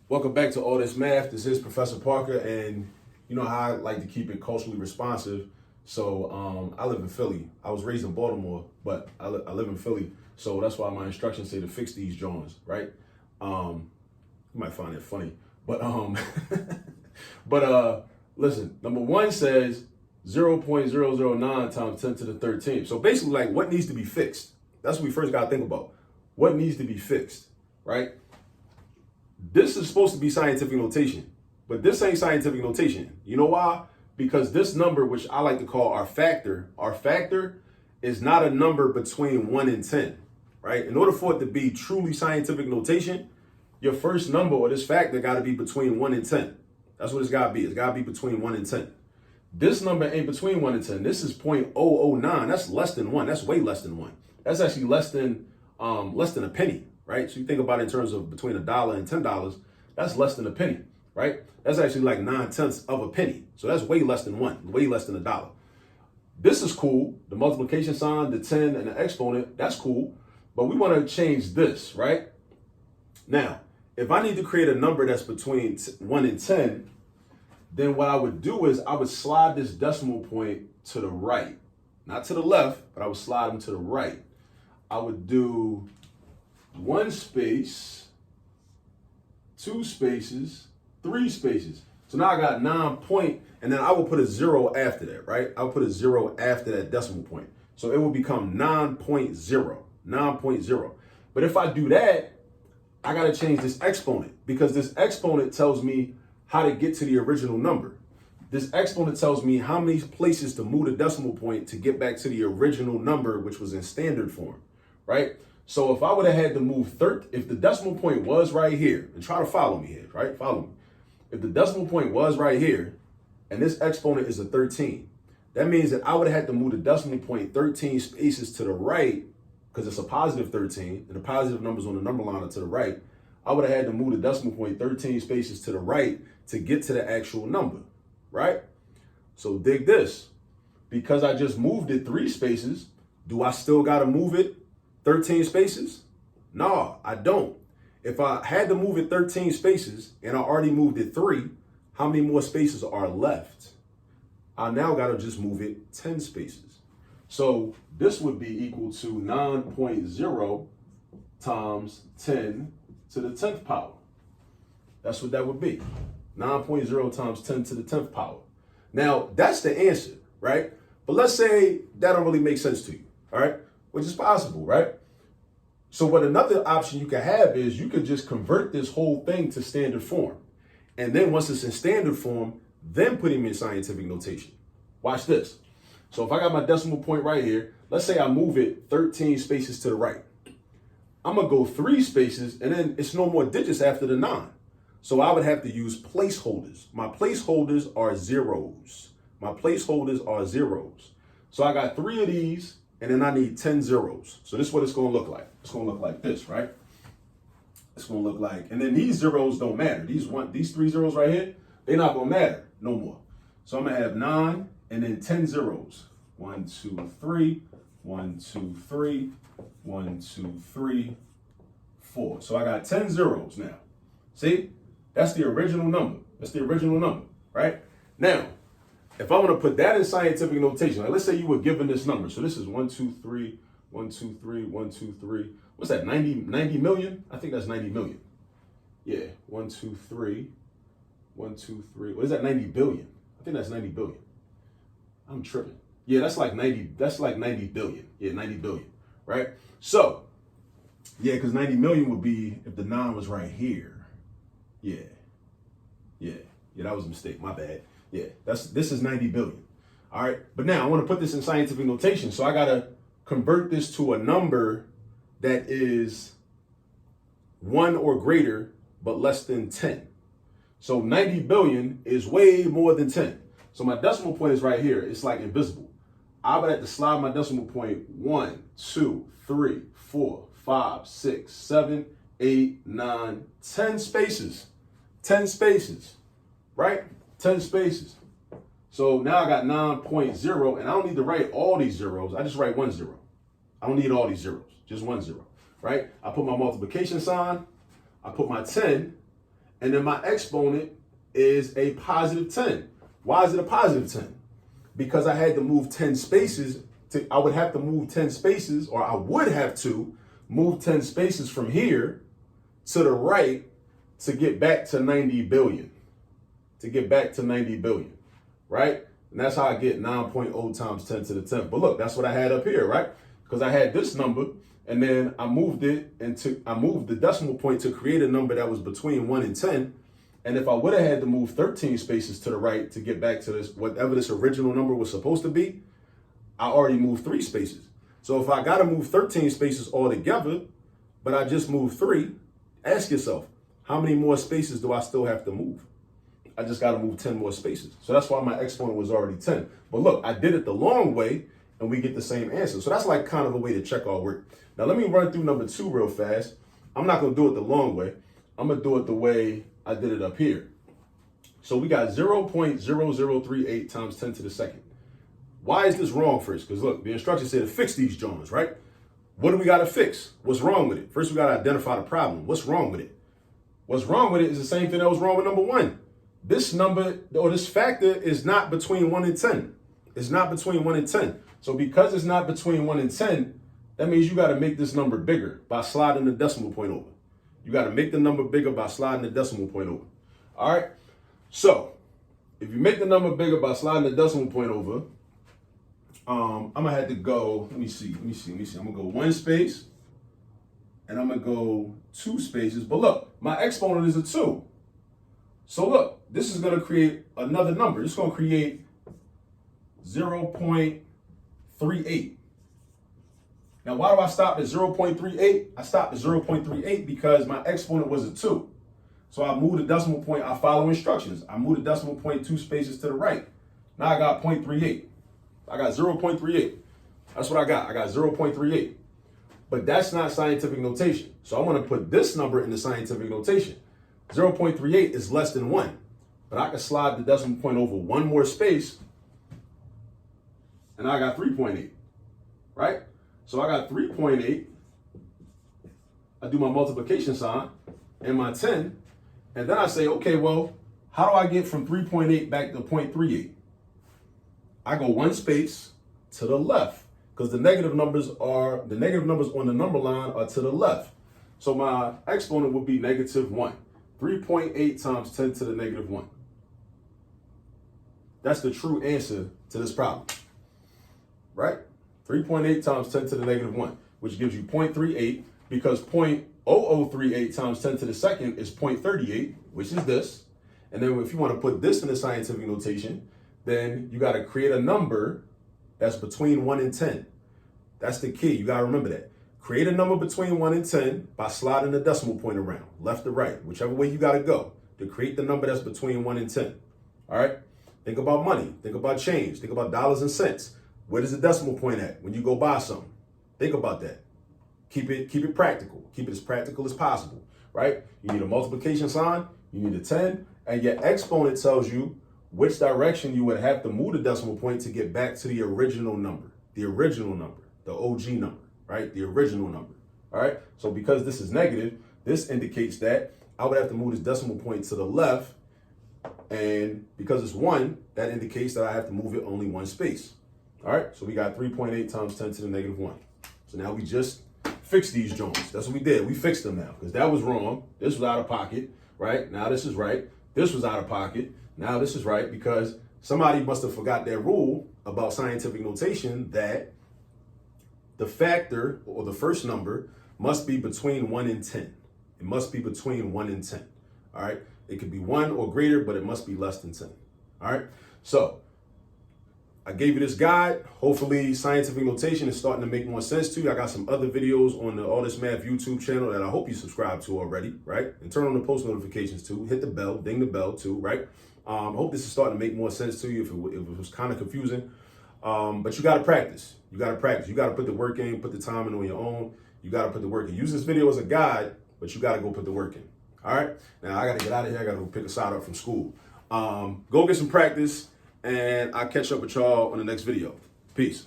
Welcome back to All This Math. This is Professor Parker, and you know how I like to keep it culturally responsive. So I live in Philly. I was raised in Baltimore, but I live in Philly. So that's why my instructions say to fix these Jawns, right? You might find it funny, but listen. Number one says 0.009 times 10 to the 13th. So basically, like, what needs to be fixed? That's what we first got to think about. What needs to be fixed, right? This is supposed to be scientific notation, but this ain't scientific notation. You know why? Because this number, which I like to call our factor is not a number between 1 and 10, right? In order for it to be truly scientific notation, your first number or this factor got to be between 1 and 10. That's what it's got to be. It's got to be between 1 and 10. This number ain't between 1 and 10. This is 0.009. That's less than 1. That's way less than 1. That's actually less than a penny. Right? So you think about it in terms of between $1 and $10, that's less than a penny, right? That's actually like 9/10 of a penny. So that's way less than one, way less than $1. This is cool. The multiplication sign, the 10 and the exponent, that's cool. But we want to change this, right? Now, if I need to create a number that's between 1 and 10, then what I would do is I would slide this decimal point to the right. Not to the left, but I would slide them to the right. I would do 1 space, 2 spaces, 3 spaces. So now I got 9 point, and then I will put a 0 after that, right? I'll put a 0 after that decimal point. So it will become 9.0, 9.0. But if I do that, I got to change this exponent because this exponent tells me how to get to the original number. This exponent tells me how many places to move the decimal point to get back to the original number, which was in standard form, right? So if I would have had to move if the decimal point was right here, and try to follow me here, right? Follow me. If the decimal point was right here, and this exponent is a 13, that means that I would have had to move the decimal point 13 spaces to the right, because it's a positive 13, and the positive numbers on the number line are to the right. I would have had to move the decimal point 13 spaces to the right to get to the actual number, right? So dig this. Because I just moved it 3 spaces, do I still got to move it 13 spaces? No, I don't. If I had to move it 13 spaces and I already moved it 3, how many more spaces are left? I now got to just move it 10 spaces. So this would be equal to 9.0 times 10 to the 10th power. That's what that would be. 9.0 times 10 to the 10th power. Now, that's the answer, right? But let's say that don't really make sense to you, all right? Which is possible, right? So what another option you can have is you could just convert this whole thing to standard form. And then once it's in standard form, then put him in scientific notation. Watch this. So if I got my decimal point right here, let's say I move it 13 spaces to the right. I'm going to go 3 spaces, and then it's no more digits after the 9. So I would have to use placeholders. My placeholders are zeros. My placeholders are zeros. So I got 3 of these, and then I need 10 zeros. So this is what it's going to look like. It's going to look like this, right? It's going to look like, and then these zeros don't matter. These 3 zeros right here, they're not going to matter no more. So I'm going to have 9 and then 10 zeros. 1, 2, 3, 1, 2, 3, 1, 2, 3, 4. So I got 10 zeros now. See? That's the original number. That's the original number, right? Now, if I want to put that in scientific notation, like let's say you were given this number. So this is 1, 2, 3, 1, 2, 3, 1, 2, 3. What's that, 90 million? I think that's 90 million. Yeah, 1, 2, 3, 1, 2, 3. What is that, 90 billion? I think that's 90 billion. I'm tripping. Yeah, that's like 90 billion. Yeah, 90 billion, right? So, yeah, because 90 million would be if the 9 was right here. Yeah, that was a mistake. My bad. Yeah, this is 90 billion. All right, but now I want to put this in scientific notation. So I got to convert this to a number that is 1 or greater, but less than 10. So 90 billion is way more than 10. So my decimal point is right here. It's like invisible. I would have to slide my decimal point 1, 2, 3, 4, 5, 6, 7, 8, 9, 10 spaces. 10 spaces, right? 10 spaces. So now I got 9.0, and I don't need to write all these zeros. I just write 1 0. I don't need all these zeros, just 1 0, right? I put my multiplication sign, I put my 10, And then my exponent is a positive 10. Why is it a positive 10? Because I had to move 10 spaces. I would have to move 10 spaces, or I would have to move 10 spaces from here to the right to get back to 90 billion. To get back to 90 billion, right? And that's how I get 9.0 times 10 to the 10th. But look, that's what I had up here, right? Because I had this number, and then I moved it I moved the decimal point to create a number that was between 1 and 10. And if I would have had to move 13 spaces to the right to get back to this, whatever this original number was supposed to be, I already moved 3 spaces. So if I got to move 13 spaces altogether, but I just moved 3, ask yourself, how many more spaces do I still have to move? I just got to move 10 more spaces. So that's why my exponent was already 10. But look, I did it the long way, and we get the same answer. So that's like kind of a way to check our work. Now let me run through number 2 real fast. I'm not going to do it the long way. I'm going to do it the way I did it up here. So we got 0.0038 times 10 to the second. Why is this wrong first? Because look, the instructions say to fix these Jawns, right? What do we got to fix? What's wrong with it? First, we got to identify the problem. What's wrong with it? What's wrong with it is the same thing that was wrong with number 1. This number, or this factor, is not between 1 and 10. It's not between 1 and 10. So because it's not between 1 and 10, that means you got to make this number bigger by sliding the decimal point over. You got to make the number bigger by sliding the decimal point over. All right? So if you make the number bigger by sliding the decimal point over, I'm going to have to go, let me see. I'm going to go 1 space, and I'm going to go 2 spaces. But look, my exponent is a 2. So look, this is going to create another number. It's going to create 0.38. Now, why do I stop at 0.38? I stopped at 0.38 because my exponent was a 2. So I moved the decimal point. I follow instructions. I moved the decimal point 2 spaces to the right. Now I got 0.38. I got 0.38. That's what I got. I got 0.38. But that's not scientific notation. So I want to put this number in the scientific notation. 0.38 is less than 1. But I can slide the decimal point over 1 more space, and I got 3.8, right? So I got 3.8. I do my multiplication sign and my 10, and then I say, okay, well, how do I get from 3.8 back to 0.38? I go 1 space to the left, because the negative numbers on the number line are to the left. So my exponent would be -1. 3.8 times 10 to the -1. That's the true answer to this problem, right? 3.8 times 10 to the -1, which gives you 0.38, because 0.0038 times 10 to the second is 0.38, which is this. And then if you want to put this in the scientific notation, then you got to create a number that's between 1 and 10. That's the key. You got to remember that. Create a number between 1 and 10 by sliding the decimal point around, left to right, whichever way you got to go to create the number that's between 1 and 10. All right? Think about money. Think about change. Think about dollars and cents. Where does the decimal point at when you go buy something? Think about that. Keep it practical. Keep it as practical as possible, right? You need a multiplication sign. You need a 10. And your exponent tells you which direction you would have to move the decimal point to get back to the original number. The original number. The OG number. Right? The original number. All right. So because this is negative, this indicates that I would have to move this decimal point to the left. And because it's 1, that indicates that I have to move it only 1 space. All right. So we got 3.8 times 10 to the -1. So now we just fixed these Jawns. That's what we did. We fixed them now because that was wrong. This was out of pocket. Right. Now this is right. This was out of pocket. Now this is right, because somebody must have forgot their rule about scientific notation that the factor, or the first number, must be between 1 and 10. It must be between 1 and 10. All right. It could be 1 or greater, but it must be less than 10. All right. So I gave you this guide. Hopefully scientific notation is starting to make more sense to you. I got some other videos on the All This Math YouTube channel that I hope you subscribe to already, right? And turn on the post notifications too. Hit the bell, ding the bell too, right? I hope this is starting to make more sense to you if it was kind of confusing. But you got to practice. You got to practice. You got to put the work in, put the time in on your own. You got to put the work in. Use this video as a guide, but you got to go put the work in. All right. Now I got to get out of here. I got to go pick a side up from school. Go get some practice, and I'll catch up with y'all on the next video. Peace.